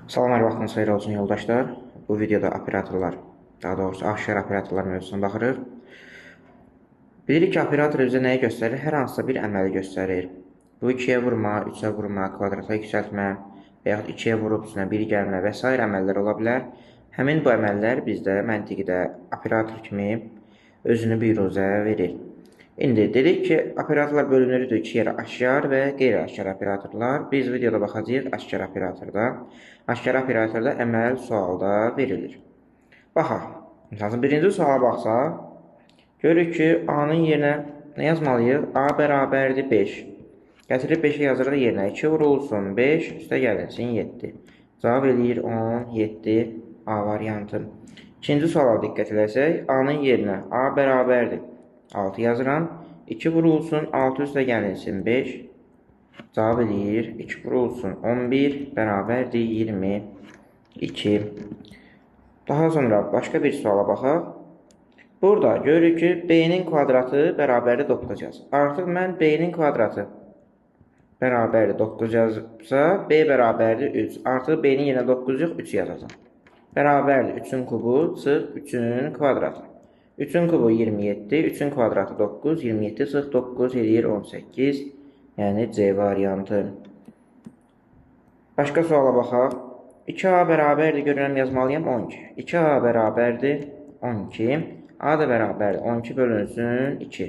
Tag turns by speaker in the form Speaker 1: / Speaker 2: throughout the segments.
Speaker 1: Salam, hər vaxtınız xeyir olsun yoldaşlar. Bu videoda operatorlar, daha doğrusu aşkar operatorlar mövzusuna baxırıq. Bilirik ki, operator bizə nəyi göstərir? Hər hansısa bir əməli göstərir. Bu 2-yə vurma, 3-ə vurma, kvadrata yüksəltmə və yaxud 2-yə vurub üstünə 1 gəlmə və s. əməllər ola bilər. Həmin bu əməllər bizdə məntiqdə operator kimi özünü biruzə verir. İndi dedik ki, operatorlar bölünür iki yerə, aşkar və qeyri-aşkar operatorlar. Biz videoda baxacağıq aşkar operatorda. Aşkar operatorda əməl sualda verilir. Baxaq. Məsələn, birinci suala baxsaq, görürük ki, A-nın yerinə nə yazmalıyıq? A bərabərdir 5. Gətirib 5-i yazırıq yerinə. 2 vurulsun 5, üstə gəlinsin 7. Cavab eləyir 10, 7 A variantı. İkinci suala diqqət eləsək, A-nın yerinə A bərabərdir 6 yazıram. 2 vurulsun 6 üstə gəlinsin 5. Cavab eləyir 2 vurulsun 11 bərabərdir 22. Daha sonra başqa bir suala baxaq. Burada görürük ki, B-nin kvadratı bərabərdir 9 yaz. Artıq mən B-nin kvadratı bərabərdir 9 yazıbsa, B bərabərdir 3. Artıq B-nin yerinə 9 yox, 3 yazacam. Bərabərdir 3-ün kubu çıx 3-ün kvadratı. 3-ün kubu 27, 3-ün kvadratı 9, 27 çıx 9 eləyir 18. Yəni C variantı. Başqa suala baxaq. 2A bərabərdir, görürəm yazmalıyam 12. 2A bərabərdir 12. A da bərabərdir 12 bölünsün 2.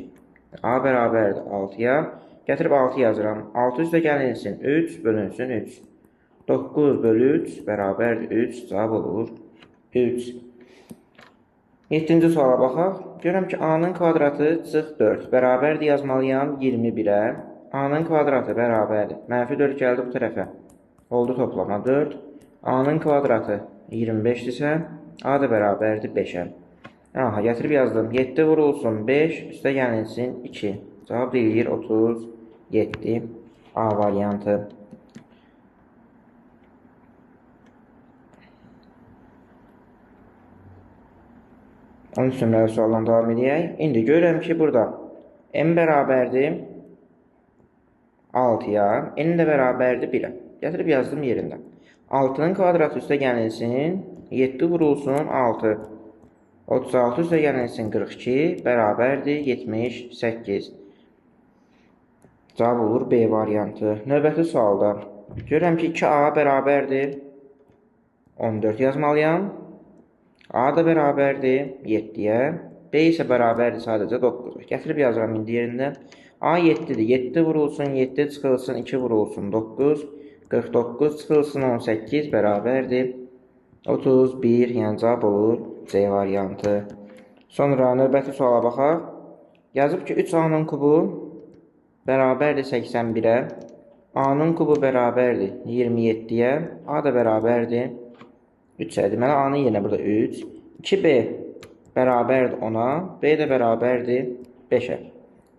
Speaker 1: A bərabərdir 6-ya. Gətirib 6 yazıram. 6 üstə gəlinsin 3 bölünsün 3. 9 bölü 3 bərabərdir 3. Cavab olur 3. 7-ci suala baxaq. Görürəm ki, A-nın kvadratı çıx 4. Bərabərdir yazmalıyam 21-ə. A-nın kvadratı bərabərdir. Mənfi 4 gəldi bu tərəfə. Oldu toplama 4. A-nın kvadratı 25-dirsə, A da bərabərdir 5-ə. Aha, gətirib yazdım. 7 vurulsun 5, üstə gəlinsin 2. Cavab deyir 37. A variantı. Onun üstünləri sualdan davam edək. İndi görürəm ki, burada M bərabərdir 6-ya, N də bərabərdir 1-ə. Gətirib yazdım yerində. 6-nın kvadratı üstə gəlinsin 7 vurulsun 6. 36 üstə gəlinsin 42 bərabərdir 78. Cavab olur B variantı. Növbəti sualda görürəm ki, 2A bərabərdir 14 yazmalıyam. A da bərabərdir 7-yə. B isə bərabərdir sadəcə 9. Gətirib yazıram indi yerində. A 7-dir. 7 vurulsun 7 çıxılsın 2 vurulsun 9. 49 çıxılsın 18 bərabərdir 31. Yəni cavab olur C variantı. Sonra növbəti suala baxaq. Yazıb ki, 3A-nın kubu bərabərdir 81-ə. A-nın kubu bərabərdir 27-yə. A da bərabərdir 3-ə. Deməli, A-nın yerinə burada 3. 2B bərabərdir 10-a. B də bərabərdir 5-ə.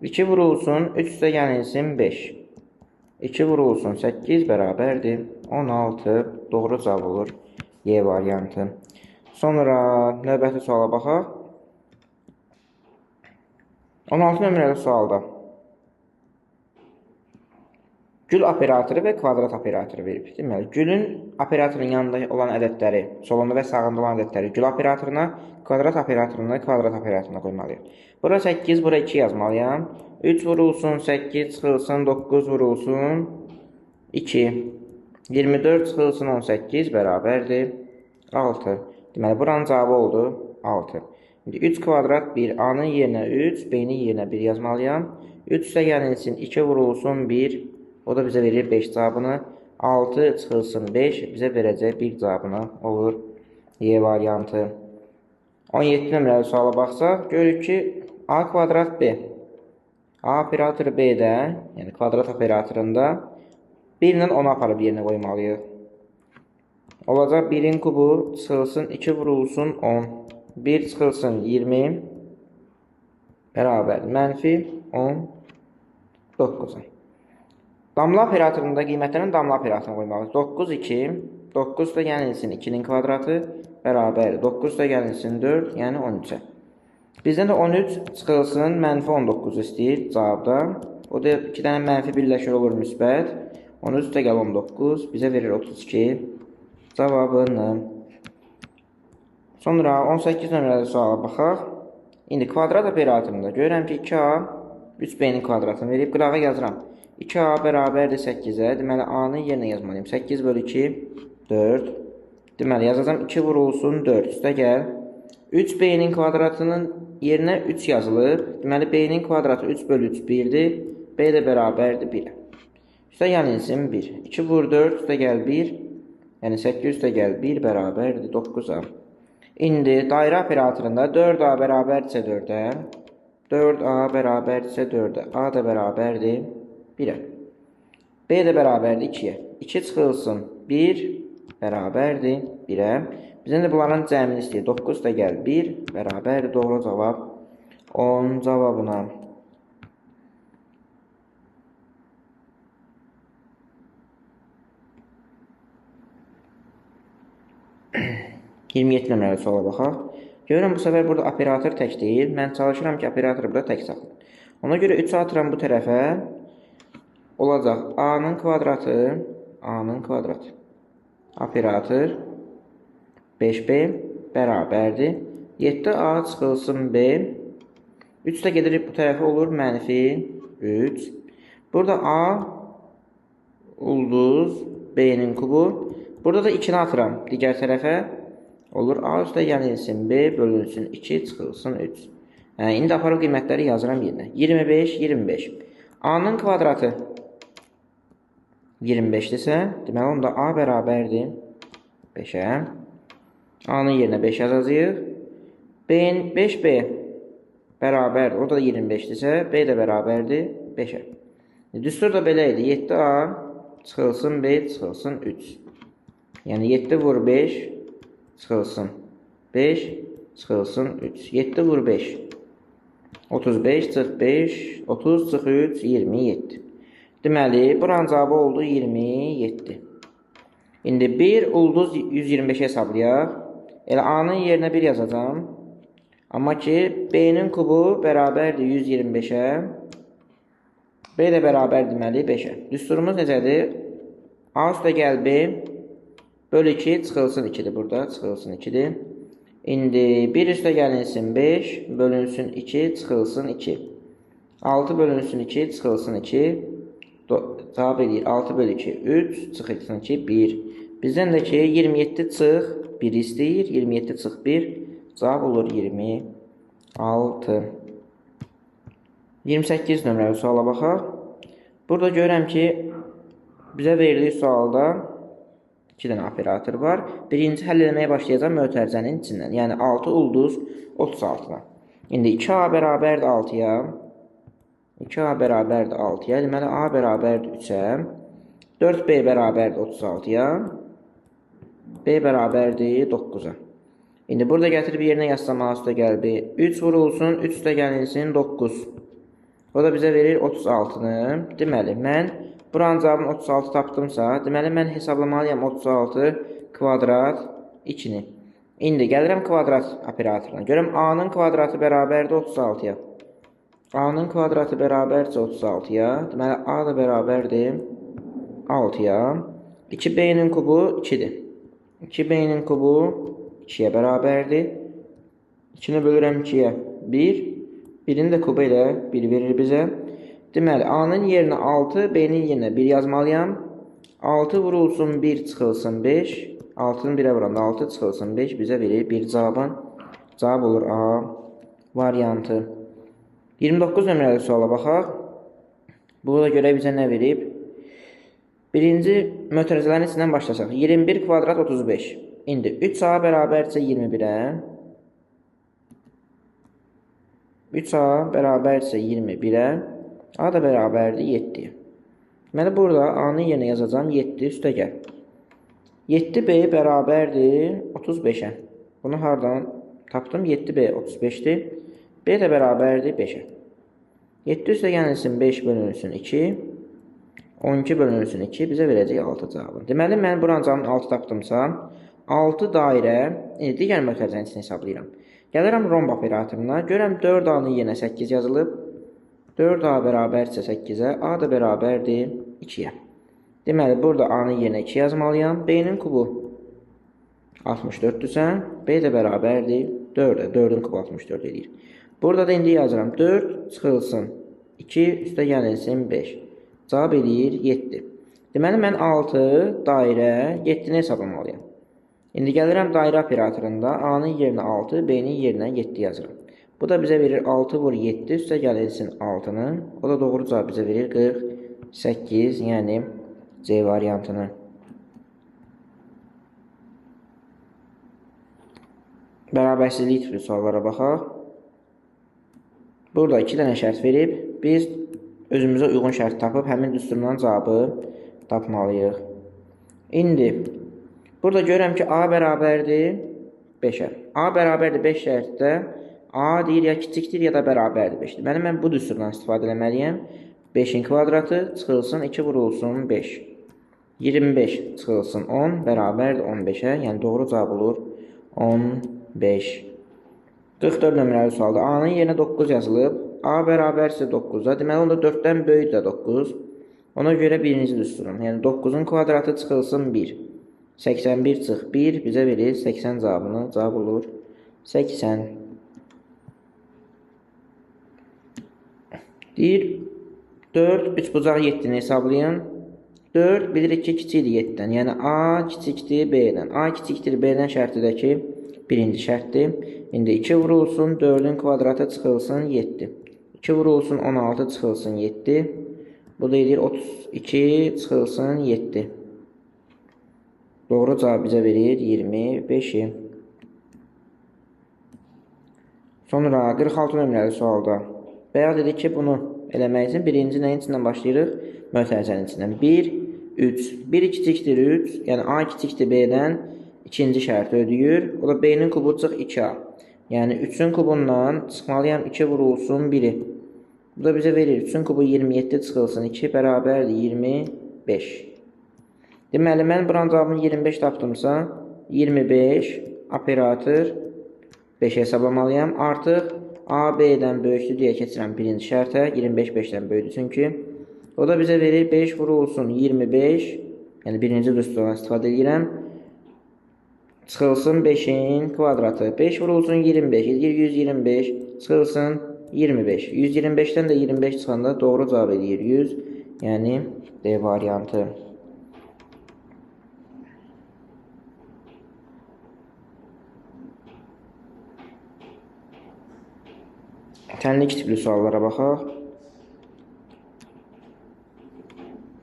Speaker 1: 2 vurulsun 3 üstə gəlinsin 5. 2 vurulsun 8 bərabərdir 16. Doğru cavab olur Y variantı. Sonra növbəti suala baxaq. 16 nömrəli sualda gül operatoru və kvadrat operatoru verib. Deməli, gülün operatorun yanında olan ədədləri, solunda və sağında olan ədədləri gül operatoruna, kvadrat operatoruna, kvadrat operatoruna qoymalıyıq. Bura 8, bura 2 yazmalıyam. 3 vurulsun 8 çıxılsın 9 vurulsun 2. 24 çıxılsın 18 bərabərdir 6. Deməli, buranın cavabı oldu 6. İndi 3 kvadrat 1, A-nın yerinə 3, B-nin yerinə 1 yazmalıyam. 3 üstə gəlinsin 2 vurulsun 1. O da bizə verir 5 cavabını. 6 çıxılsın 5 bizə verəcək 1 cavabını olur Y variantı. 17 nömrəli suala baxsaq, görürük ki, A kvadrat B. A operatoru B-də, yəni kvadrat operatorunda 1 ilə 10 aparıb yerinə qoymalıyıq. Olacaq 1-in kubu çıxılsın 2 vurulsun 10. 1 çıxılsın 20 bərabər mənfi 19. Damla operatorunda qiymətlərin damla operatoruna qoymalıyıq. 9, 2, 9 da gəlinsin 2-nin kvadratı bərabər 9 da gəlinsin 4, yəni 13-ə. Bizdən də 13 çıxılsın mənfi 19 istəyir cavabda. O da 2 dənə mənfi birləşir olur müsbət. 13 da gəl 19 bizə verir 32. cavabını. Sonra 18 nömrəli suala baxaq. İndi kvadrat operatorunda görürəm ki 2a 3b-nin kvadratını verib qırağa yazıram. 2a bərabərdir 8-ə. Deməli a-nın yerinə yazmalıyım. 8 bölü 2 4. Deməli yazacağım 2 vurulsun 4 üstə gəl. 3b-nin kvadratının yerinə 3 yazılıb. Deməli b-nin kvadratı 3 bölü 3 1-dir. B də bərabərdir 1-ə. Üstə gəlinsin 1. 2 vur 4 üstə gəl 1. Yəni 8 üstə gəl 1 bərabərdir 9-a. İndi dairə operatorunda 4a bərabərdirsə 4-ə, 4a bərabərdirsə 4-ə, a da bərabərdir 1-ə. B də bərabərdir 2-yə. 2 çıxılsın 1 bərabərdir 1-ə. Bizdən də bunların cəmini istəyir. 9 da gəl 1 bərabərdir. Doğru cavab 10 cavabına. (27 nömrəli suala baxaq. Görürəm bu səfər burada operator tək deyil. Mən çalışıram ki, operatoru burada tək saxlayım. Ona görə 3'ü atıram bu tərəfə. Olacaq a-nın kvadratı. Operator 5b bərabərdir. 7a çıxılsın b. 3 də gedir bu tərəfə olur mənfi 3. Burada a ulduz b-nin kubu. Burada da 2'ni atıram digər tərəfə. Olur a üstə gəlilsin b bölünsün 2 çıxılsın 3. İndi aparıb qiymətləri yazıram yerinə. 25 25. A-nın kvadratı 25-dirsə, deməli onda a bərabərdir 5-ə. A-nın yerinə 5 yazacağıq. B-in 5b bərabər, o da 25-dirsə, b də bərabərdir 5-ə. Düstur da belə idi. 7a çıxılsın b çıxılsın 3. Yəni 7 vur 5 çıxılsın 5 çıxılsın 3. 7 vur 5 35 çıx 5 30 çıx 3 27. Deməli buranın cavabı oldu 27. İndi 1 ulduz 125 hesablayaq. Elə a-nın yerinə 1 yazacağım. Amma ki b-nin kubu bərabərdir 125-ə. B də bərabər deməli 5-ə. Düsturumuz necədir? A üstə gəl b bölü 2 çıxılsın 2'dir burada. Çıxılsın 2'dir. İndi 1 üstə gəlinsin 5 bölünsün 2 çıxılsın 2. 6 bölünsün 2 çıxılsın 2. Cavab edir 6 bölü 2 3 çıxılsın 2 1. Bizdən də ki 27 çıx 1 istəyir. 27 çıx 1 cavab olur 26. 28 nömrəli suala baxaq. Burada görürəm ki bizə verildiyi sualda 2 dənə operator var. Birinci həll etməyə başlayacağım mötərizənin içindən. Yəni 6 ulduz 36-dan. İndi 2a bərabərdir 6-ya. 2a bərabərdir 6-ya. Deməli a bərabərdir 3-ə. 4b bərabərdir 36-ya. B bərabərdir 9-a. İndi burada gətirib yerinə yazsam a üstə gəl b. 3 vurulsun 3 üstə gəlinsin 9. O da bizə verir 36-nı. Deməli mən buranın cavabını 36 tapdımsa, deməli mən hesablamalıyam 36 kvadrat 2-ni. İndi gəlirəm kvadrat operatoruna. Görəm a-nın kvadratı bərabərdir 36-ya. A-nın kvadratı bərabərdirsə 36-ya. Deməli a da bərabərdir 6-ya. 2b-nin kubu 2-dir. 2b-nin kubu 2-yə bərabərdir. 2-ni bölürəm 2-yə 1. 1'in də kubu ilə 1 verir bizə. Deməli a-nın yerinə 6, b-nin yerinə 1 yazmalıyam. 6 vurulsun 1 çıxılsın 5. 6'nın 1'ə vuranda 6 çıxılsın 5 bizə verir 1 cavabın. Cavab olur A variantı. 29 nömrəli suala baxaq. Burada görə bizə nə verib? Birinci mötərizələrin içindən başlasaq. 21 kvadrat 35. İndi 3a bərabərdirsə 21-ə. 3a bərabərdirsə 21-ə. A da bərabərdir 7-yə. Deməli burada A-nın yerinə yazacağım 7 üstə gəl. 7b bərabərdir 35-ə. Bunu hardan tapdım? 7b 35-dir. B də bərabərdir 5-ə. 7 üstə gəlsin 5 bölünsün 2. 12 bölünsün 2 bizə verəcək 6 cavabı. Deməli mən buranın cavabını 6 tapdımsa 6 dairə, digər mötərizənin içini hesablayıram. Gəlirəm romb operatoruna. Görəm 4a-nın yerinə 8 yazılıb. 4a bərabərdirsə 8-ə, a da bərabərdir 2-yə. Deməli burada a-nın yerinə 2 yazmalıyam. B-nin kubu 64-dürsə, B də bərabərdir 4-ə. 4-ün kubu 64 edir. Burada da indi yazıram. 4 çıxılsın 2 üstə gəlilsin 5. Cavab edir 7. Deməli, mən 6 dairə 7-ni hesablamalıyam. İndi gəlirəm dairə operatorunda A-nın yerinə 6, B-nin yerinə 7 yazıram. Bu da bizə verir 6 vur 7 üstə gəlilsin 6-nı. O da doğru cavab bizə verir 48, yəni C variantını. Bərabərsizlik tipli suallara baxaq. Burada 2 dənə şərt verib. Biz özümüzə uyğun şərt tapıb həmin düsturdan cavabı tapmalıyıq. İndi burada görürəm ki, A bərabərdir 5-ə. A bərabərdir 5 şərtdə A deyir ya kiçikdir ya da bərabərdir 5-dir. Deməli, mən bu düsturdan istifadə etməliyəm. 5-in kvadratı çıxılsın 2 vurulsun 5. 25 çıxılsın 10 bərabərdir 15-ə. Yəni doğru cavab olur 15. 44 nömrəli sualda A-nın yerinə 9 yazılıb. A bərabərsə 9-a. Deməli, onda 4-dən böyük də 9. Ona görə birinci düsturun. Yəni 9-un kvadratı çıxılsın 1. 81 çıx 1 bizə verir 80 cavabını. Cavab olur 80. Deyir 4, 3 bucaq 7-ni hesablayın. 4 bilirik ki, kiçikdir 7-dən. Yəni A kiçikdir B-dən. A kiçikdir B-dən şərtidəki birinci şərtdir. İndi 2 vurulsun 4-ün kvadratı çıxılsın 7. 2 vurulsun 16 çıxılsın 7. Bu da edir 32 çıxılsın 7. Doğru cavab bizə verir 25-i. Sonra 46 nömrəli sualda bayaq dedik ki, bunu eləmək üçün birinci nəyin içindən başlayırıq? Mötərizənin içindən. 1, 3. 1 kiçikdir 3. Yəni A kiçikdir B-dən ikinci şərti ödəyir. O da B-nin kubu çıx 2A. Yəni 3-ün kubundan çıxmalıyam 2 vurulsun 1-i. Bu da bizə verir 3-ün kubu 27 çıxılsın 2 bərabərdir 25. Deməli, mən buranın cavabını 25 tapdımsa 25 operator 5 hesablamalıyam. Artıq A, B-dən böyükdür deyə keçirəm birinci şərtə. 25 5-dən böyükdür çünki. O da bizə verir 5 vurulsun 25. Yəni birinci düsturdan istifadə edirəm. Çıxılsın 5-in kvadratı. 5 vurulsun 25. Edir 125. Çıxılsın 25. 125-dən də 25 çıxanda doğru cavab edir 100. Yəni D variantı. Tənlik tipli suallara baxaq.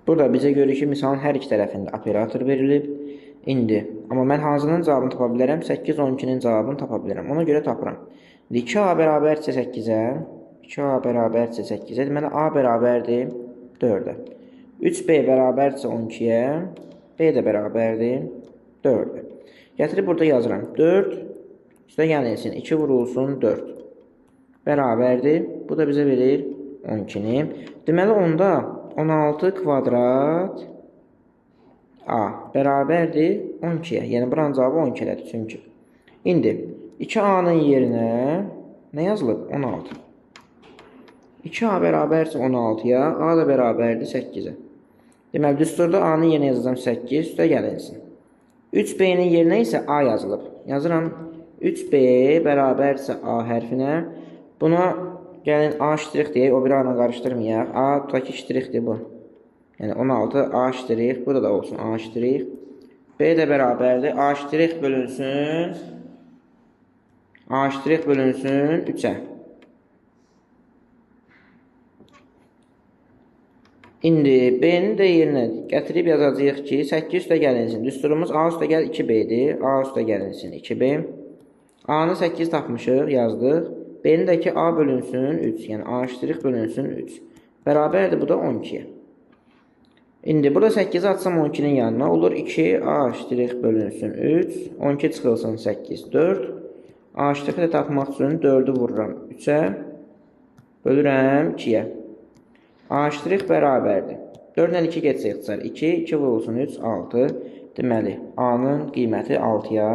Speaker 1: Burada bizə görür ki, misalın hər iki tərəfində operator verilib. İndi, amma mən hansının cavabını tapa bilərəm? 8, 12-nin cavabını tapa bilərəm. Ona görə tapıram. 2A bərabərdirsə 8-ə, 2A bərabərdirsə 8-ə, deməli A bərabərdir 4-ə. 3B bərabərdirsə 12-yə, B də bərabərdir 4-ə. Gətirib burada yazıram. 4, üstə gəlilsin, 2 vurulsun 4. Bərabərdir. Bu da bizə verir 12-ni. Deməli, onda 16 kvadrat A bərabərdir 12-yə. Yəni, buranın cavabı 12 elədir çünki. İndi 2A-nın yerinə nə yazılıb? 16. 2A bərabərdirsə 16-ya, A da bərabərdir 8-ə. Deməli, düsturda A-nın yerinə yazacağım 8, üstə gəlinsin. 3B-nin yerinə isə A yazılıb. Yazıram 3B bərabərdirsə A hərfinə. Buna gəlin A ştrix deyək, o bir A ilə qarışdırmayaq. A tutaq ki, ştrixdir bu. Yəni 16 A ştrix, burada da olsun A ştrix. B də bərabərdir. A ştrix bölünsün. A ştrix bölünsün 3-ə. İndi B-ni də yerinə gətirib yazacağıq ki, 8 üstə gəlinsin. Düsturumuz A üstə gəl 2B-dir. A üstə gəlinsin 2B. A-nı 8 tapmışıq, yazdıq. B-ni də ki, A bölünsün 3. Yəni, A ştrix bölünsün 3. Bərabərdir, bu da 12-yə. İndi, burada 8-i atsam 12-nin yanına olur 2. A ştrix bölünsün 3. 12 çıxılsın 8, 4. A ştrixi də tapmaq üçün 4-ü vururam 3-ə. Bölürəm 2-yə. A ştrix bərabərdir. 4 ilə 2 geçsə ixtisar 2. 2 vurulsun 3, 6. Deməli, A-nın qiyməti 6-ya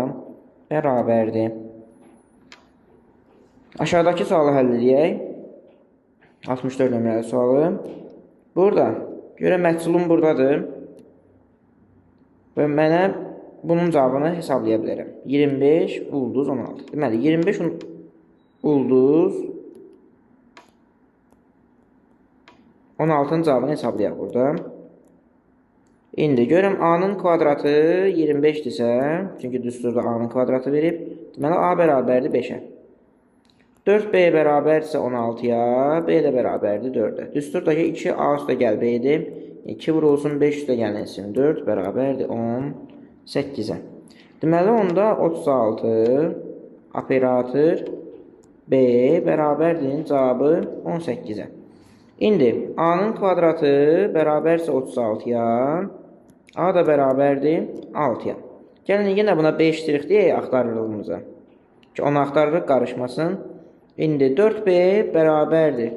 Speaker 1: bərabərdir. Aşağıdakı sualı həll edək. 64 nömrəli sualı. Burada, görə məhsulum buradadır. Və mənə bunun cavabını hesablaya bilərəm. 25 ulduz 16. Deməli, 25 ulduz 16'nın cavabını hesablayaq burada. İndi görüm A-nın kvadratı 25'dirsə, çünki düsturda A-nın kvadratı verib. Deməli, A bərabərdir 5'ə. 4B bərabərdirsə 16'ya, B də bərabərdir 4'ə. Düsturdakı 2 A üstə gəl B-dir. 2 vurulsun 5 üstə gəlsin 4 bərabərdir 18'ə. Deməli, onda 36 operator B bərabərdir cavabı 18'ə. İndi A-nın kvadratı bərabərsə 36'ya, A da bərabərdir 6'ya. Gəlin, yenə buna 5 ştrix deyək axtarırlığımıza. Ki, onu axtarırıq, qarışmasın. İndi 4B bərabərdir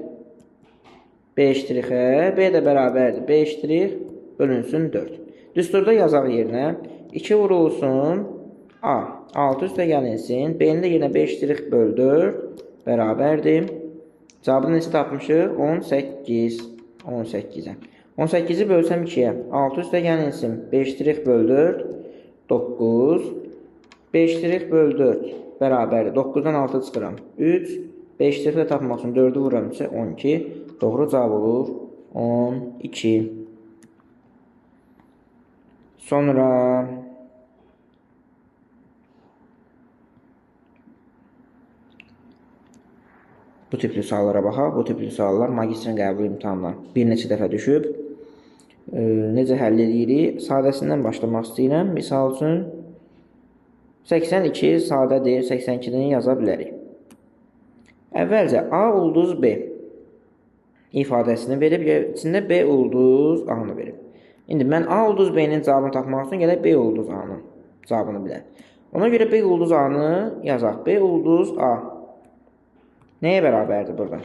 Speaker 1: 5 ştrixə, B də bərabərdir 5 ştrix bölünsün 4. Düsturda yazaq yerinə 2 vurulsun A, 6 üstə gəlinsin, B-ni də yenə 5 ştrix böl 4 bərabərdir. Cavabını neçə tapmışıq? 18. 18'ə. 18'i bölsəm 2'yə. 6 üstə gəlinsin. 5 ştrix böl 4. 9. 5 ştrix böl 4. Bərabərdir. 9'dan 6 çıxıram. 3. 5 ştrixlə tapmaq üçün 4'ü vuram. 12. Doğru cavab olur. 12. Sonra bu tipli suallara baxaq. Bu tipli suallar magistrin qəbul imtahanına bir neçə dəfə düşüb. Necə həll edirik? Sadəsindən başlamaq istəyirəm. Misal üçün 82 sadədir. 82'ni yaza bilərik. Əvvəlcə A ulduz B ifadəsini verib, içində B ulduz A-nı verib. İndi mən A ulduz B-nin cavabını tapmaq üçün gələk B ulduz A-nın cavabını bilək. Ona görə B ulduz A-nı yazaq. B ulduz A nəyə bərabərdir burada?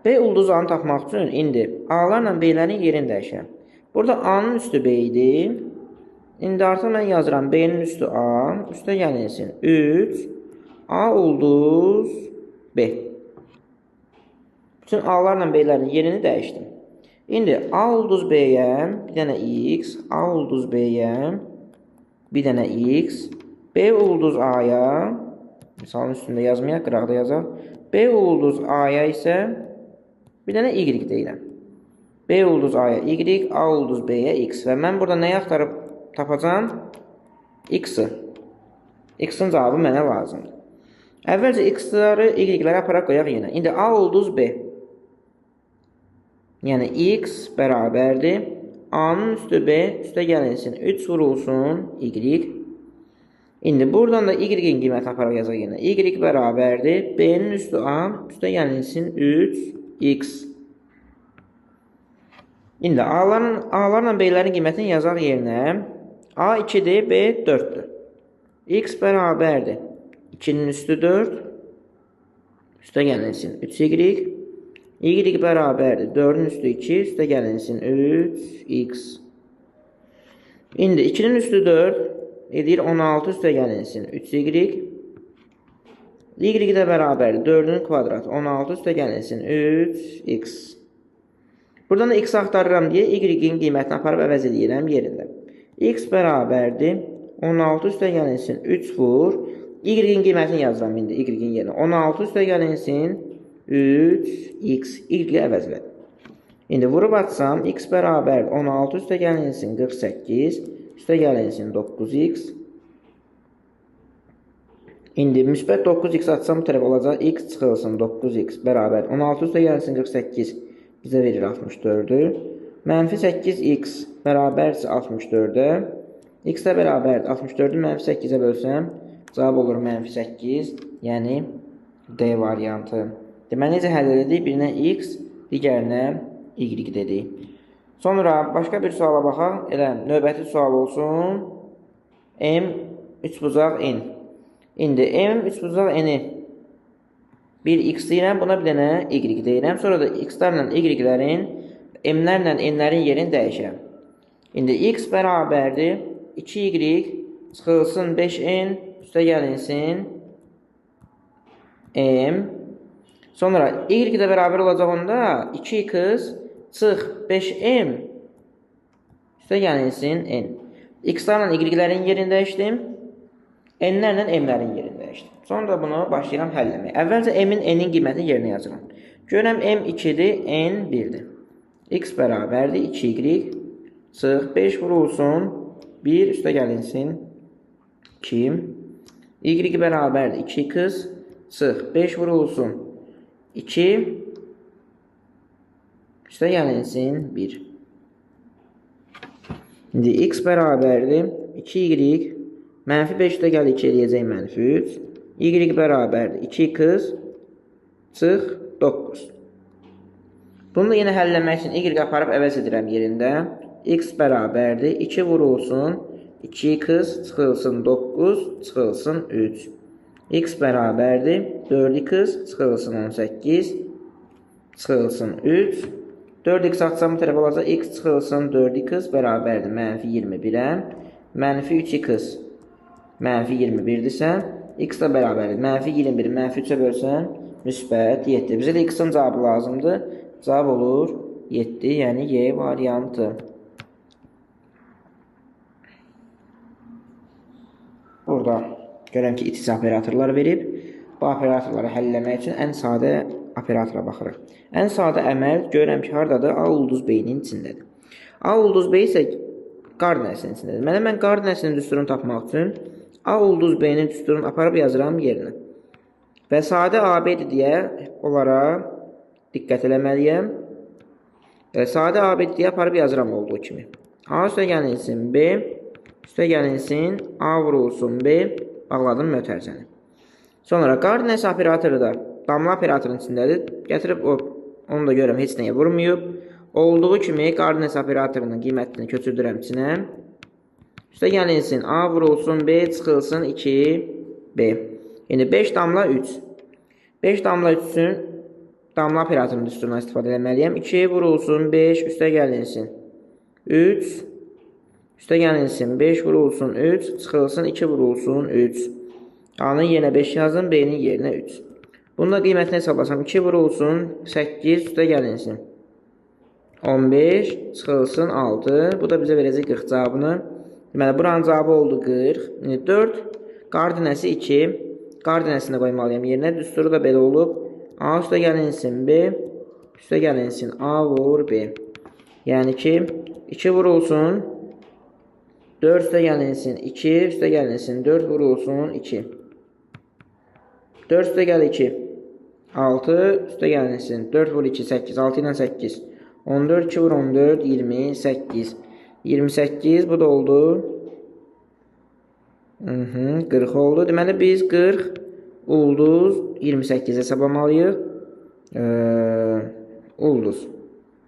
Speaker 1: B ulduz A-nı tapmaq üçün indi A-larla B-lərin yerini dəyişirəm. Burada A-nın üstü B idi. İndi artıq mən yazıram B-nin üstü A, üstə gəlinsin 3 A ulduz B. Bütün A-larla B-lərin yerini dəyişdim. İndi A ulduz B-yə bir dənə X, A ulduz B-yə bir dənə X, B ulduz A-ya, misalın üstündə yazmayaq, qıraqda yazaq. B ulduz A-ya isə bir dənə Y deyiləm. B ulduz A-ya Y, A ulduz B-yə X. Və mən burada nəyi axtarıb tapacam? X-ı. X-ın cavabı mənə lazımdır. Əvvəlcə X-ları Y-ləri aparaq qoyaq yenə. İndi A ulduz B. Yəni X bərabərdir. A-nın üstü B, üstə gəlinsin 3 vurulsun Y. İndi buradan da Y-in qiymətini aparaq yazaq yenə. Y bərabərdir. B-nin üstü A, üstə gəlinsin 3X. İndi A-larla B-lərin qiymətini yazaq yerinə. A 2'dir, B 4'dür. X bərabərdir. 2'nin üstü 4. Üstə gəlinsin 3Y. Y bərabərdir. 4'ün üstü 2. Üstə gəlinsin 3X. İndi 2'nin üstü 4. Edir 16 üstə gəlinsin 3Y. Y də bərabərdir. 4'ün kvadratı 16 üstə gəlinsin 3X. Buradan da X axtarıram deyə Y-in qiymətini aparıb əvəz edirəm yerində. X bərabərdir. 16 üstə gəlinsin 3 vur. Y-in qiymətini yazıram indi Y-in yerinə. 16 üstə gəlinsin 3X. Y-i əvəzlədim. İndi vurub atsam X bərabərdir. 16 üstə gəlinsin 48. Üstə gəlinsin 9X. İndi müsbət 9X atsam bu tərəf olacaq. X çıxılsın 9X bərabər. 16 üstə gəlinsin 48. Bizə verir 64'ü. Mənfi 8X bərabərsə 64'ə. X də bərabərdir. 64'ü mənfi 8'ə bölsəm cavab olur mənfi 8. Yəni D variantı. Deməli, necə həll edirik? Birinə X, digərinə Y dedik. Sonra başqa bir suala baxaq. Elə növbəti sual olsun. M 3 bucaq N. İndi M 3 bucaq N-i bir X deyirəm, buna bir dənə Y deyirəm. Sonra da X-lərlə Y-lərin M-lərlə N-lərin yerini dəyişirəm. İndi X bərabərdir 2Y çıxılsın 5N üstə gəlinsin M. Sonra Y də bərabər olacaq onda 2X çıx 5M üstə gəlinsin N. X-larla Y-lərin yerini dəyişdim. N-lərlə M-lərin yerini dəyişdim. Sonra bunu başlayıram həll etməyə. Əvvəlcə M-in, N-in qiymətini yerinə yazıram. Görürəm M 2-dir, N 1-dir. X bərabərdir 2Y çıx 5 vurulsun 1 üstə gəlinsin 2. Y bərabərdir 2x çıx 5 vurulsun 2 üstə gəlinsin 1. İndi x bərabərdir 2y mənfi 5 üstə gəl 2 eləyəcək mənfi 3. Y bərabərdir 2x çıx 9. Bunu da yenə həlləmək üçün y aparıb əvəz edirəm yerində. X bərabərdir 2 vurulsun 2x çıxılsın 9 çıxılsın 3. X bərabərdir 4x çıxılsın 18 çıxılsın 3. 4x atsam bu tərəf olacaq. X çıxılsın 4x bərabərdir mənfi 21-ə. Mənfi 3x mənfi 21-dirsə, x da bərabərdir. Mənfi 21-i mənfi 3-ə bölsən müsbət 7. Bizə də x-in cavabı lazımdır. Cavab olur 7, yəni Y variantı. Burada görəm ki, itici operatorlar verib. Bu operatorları həll etmək üçün ən sadə operatora baxırıq. Ən sadə əməl görürəm ki, haradadır? A ulduz B-nin içindədir. A ulduz B isə koordinəsinin içindədir. Mən koordinəsinin düsturunu tapmaq üçün A ulduz B-nin düsturunu aparıb yazıram yerinə. Və sadə AB-dir deyə onlara diqqət eləməliyəm. Sadə AB-dir deyə aparıb yazıram olduğu kimi. A üstə gəlinsin B, üstə gəlinsin A vurulsun B, bağladım mötərizəni. Sonra koordinəsi operatoru da damla operatorun içindədir. Gətirib onu da görürəm, heç nəyə vurmayıb. Olduğu kimi koordinəsi operatorunun qiymətini köçürdürəm içinə. Üstə gəlinsin A vurulsun B, çıxılsın 2B. Yəni 5 damla 3. 5 damla 3 üçün damla operatorunun düsturundan istifadə etməliyəm. 2 vurulsun 5, üstə gəlinsin 3. Üstə gəlinsin 5 vurulsun 3, çıxılsın 2 vurulsun 3. A-nın yerinə 5 yazın, B-nin yerinə 3. Bunun da qiymətini hesablasam 2 vurulsun 8, üstə gəlinsin 15, çıxılsın 6. Bu da bizə verəcək 40 cavabını. Deməli, buranın cavabı oldu 40. 4, koordinəsi 2. Koordinəsini qoymalıyam yerinə. Düsturu da belə olub. A üstə gəlinsin B, üstə gəlinsin A vur B. Yəni ki, 2 vurulsun 4 üstə gəlinsin 2, üstə gəlinsin 4 vurulsun 2. 4 üstə gəl 2. 6 üstə gəlinsin 4 vur 2, 8. 6 ilə 8. 14, 2 vur 14, 28. 28 bu da oldu. 40 oldu. Deməli biz 40 ulduz 28 hesablamalıyıq. Ulduz.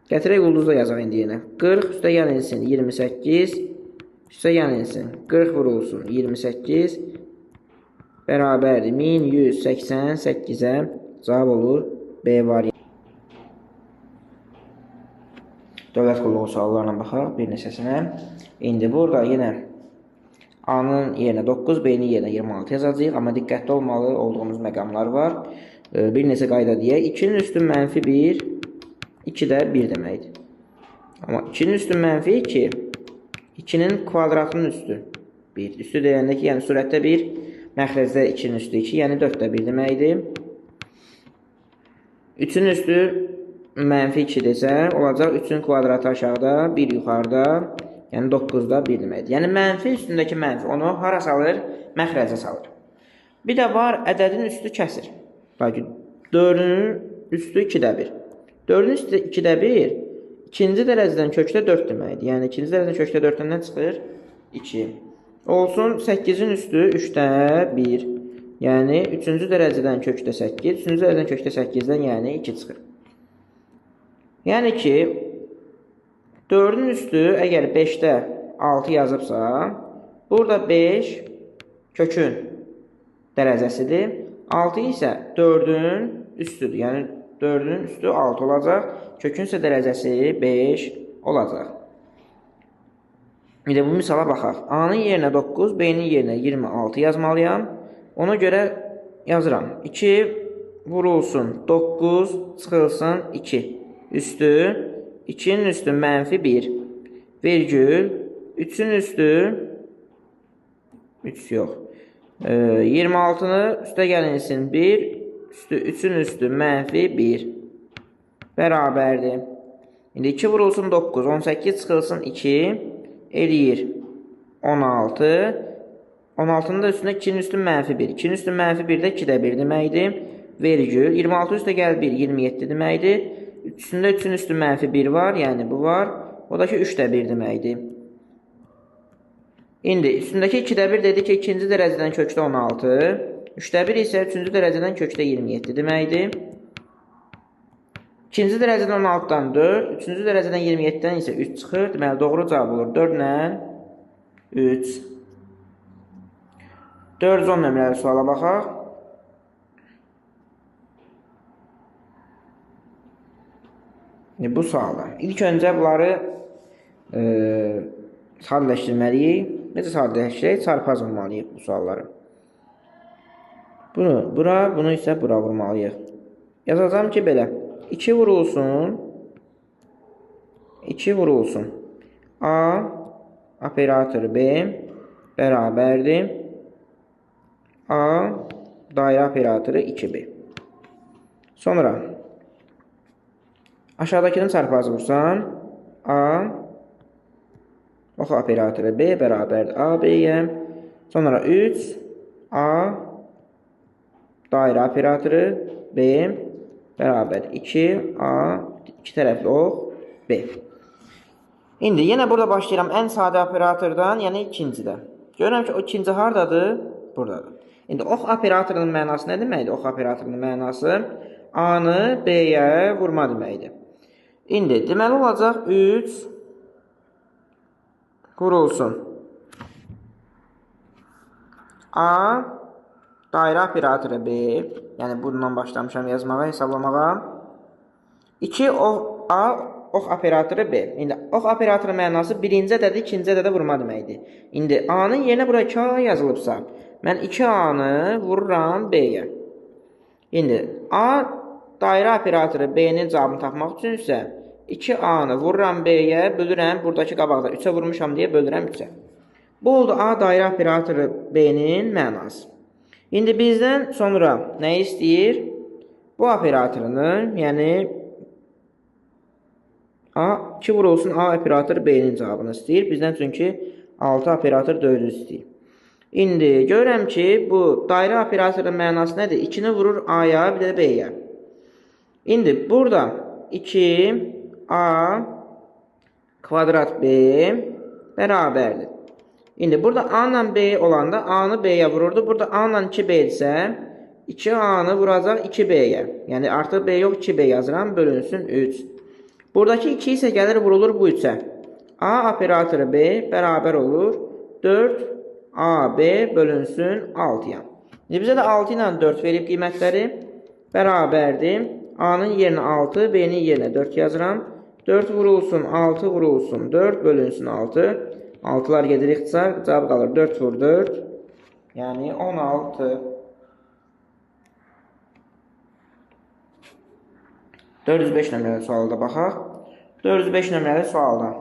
Speaker 1: Gətirək ulduzda yazaq indi yenə. 40 üstə gəlinsin 28. Üstə gəlinsin 40 vurulsun 28. Bərabərdir 1188-ə cavab olur B variantı. Dövlət qulluğu suallarına baxaq bir neçəsinə. İndi burada yenə A-nın yerinə 9, B-nin yerinə 26 yazacağıq. Amma diqqətli olmalı olduğumuz məqamlar var. Bir neçə qayda deyək. 2-nin üstü mənfi 1, 2 də 1 deməkdir. Amma 2-nin üstü mənfi 2, 2-nin kvadratının üstü 1. Üstü deyəndə ki, yəni surətdə 1, məxrəcdə 2-nin üstü 2, yəni 4 də 1 deməkdir. 3-ün üstü mənfi 2 desə, olacaq 3-ün kvadratı aşağıda, 1 yuxarıda, yəni 9-da 1 deməkdir. Yəni mənfi üstündəki mənfi onu hara salır? Məxrəcə salır. Bir də var, ədədin üstü kəsir. Bakı, 4-ün üstü 2-də 1. 4-ün üstü 2-də 1, ikinci dərəcədən kökdə 4 deməkdir. Yəni ikinci dərəcədən kökdə 4-dən nə çıxır? 2. Olsun 8-in üstü 3-də 1. Yəni 3-cü dərəcədən kökdə 8, 3-cü dərəcədən kökdə 8-dən yəni 2 çıxır. Yəni ki, 4-ün üstü əgər 5-də 6 yazıbsa, burada 5 kökün dərəcəsidir. 6 isə 4-ün üstüdür. Yəni 4-ün üstü 6 olacaq. Kökün isə dərəcəsi 5 olacaq. Bir də bu misala baxaq. A-nın yerinə 9, B-nin yerinə 26 yazmalıyam. Ona görə yazıram. 2 vurulsun 9, çıxılsın 2. Üstü, 2-nin üstü mənfi 1, virgül, 3-ün üstü 3 yox. 26-nı üstə gəlinsin 1, üstü 3-ün üstü mənfi 1 bərabərdir. İndi 2 vurulsun 9, 18 çıxılsın 2 eləyir 16. 16-nın da üstünə 2-nin üstü mənfi 1. 2-nin üstü mənfi 1 də 2 də 1 deməkdir. Vergül. 26 üstə gəl 1, 27 deməkdir. Üstündə 3-ün üstü mənfi 1 var, yəni bu var. O da ki 3 də 1 deməkdir. İndi üstündəki 2 də 1 dedi ki, ikinci dərəcədən kökdə 16. 3 də 1 isə 3-cü dərəcədən kökdə 27 deməkdir. İkinci dərəcədən 16-dan 4, 3-cü dərəcədən 27-dən isə 3 çıxır. Deməli, doğru cavab olur 4 ilə 3. 410 nömrəli suala baxaq. Bu sualda ilk öncə bunları sadələşdirməliyik. Necə sadələşdirək? Çarpaz vurmalıyıq bu sualları. Bunu bura, bunu isə bura vurmalıyıq. Yazacağım ki, belə. 2 vurulsun. 2 vurulsun. A operatoru B bərabərdir. A dairə operatoru 2B. Sonra aşağıdakının çarpazı vursan A ox operatoru B bərabərdir AB-yə. Sonra 3 A dairə operatoru B bərabər 2 A 2 tərəfli ox B. İndi yenə burada başlayıram ən sadə operatordan, yəni ikincidə. Görürəm ki, o ikinci hardadır? Buradadır. İndi ox operatorunun mənası nə deməkdir? Ox operatorunun mənası A-nı B-yə vurma deməkdir. İndi deməli olacaq 3 vurulsun. A dairə operatoru B, yəni bundan başlamışam yazmağa, hesablamağa. 2 A ox operatoru B. İndi ox operatoru mənası birinci ədədi ikinci ədədə vurma deməkdir. İndi A-nın yerinə bura 2A yazılıbsa, mən 2A-nı vururam B-yə. İndi A dairə operatoru B-nin cavabını tapmaq üçün isə 2A-nı vururam B-yə, bölürəm, buradakı qabaqda 3-ə vurmuşam deyə bölürəm 3-ə. Bu oldu A dairə operatoru B-nin mənası. İndi bizdən sonra nə istəyir? Bu operatorunu, yəni A 2 vurulsun A operatoru B-nin cavabını istəyir. Bizdən çünki 6 operator 4-ü istəyir. İndi görürəm ki, bu dairə operatorunun mənası nədir? 2-ni vurur A-ya, bir də B-yə. İndi burada 2 A kvadrat B bərabərdir. İndi burada A ilə B olanda A-nı B-yə vururdu. Burada A ilə 2B isə 2A-nı vuracaq 2B-yə. Yəni artıq B yox 2B yazıram. Bölünsün 3. Buradakı 2 isə gəlir vurulur bu 3-ə. A operatoru B bərabər olur 4 AB bölünsün 6-ya. İndi bizə də 6 ilə 4 verib qiymətləri bərabərdir. A-nın yerinə 6, B-nin yerinə 4 yazıram. 4 vurulsun 6 vurulsun 4 bölünsün 6. 6'lar gedir ixtisar. Cavab qalır 4 vur 4. Yəni 16. 405 nömrəli sualda baxaq. 405 nömrəli sualda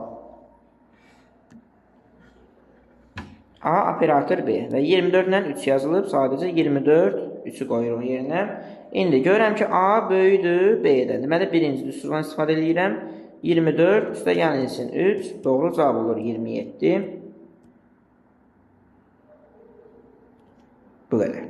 Speaker 1: A operator B və 24 ilə 3 yazılıb. Sadəcə 24 3'ü qoyuruq yerinə. İndi görürəm ki A böyüdür B-dən. Deməli birinci düsturdan istifadə edirəm. 24 üstə gəlinsin 3. Doğru cavab olur 27. Bu qədər.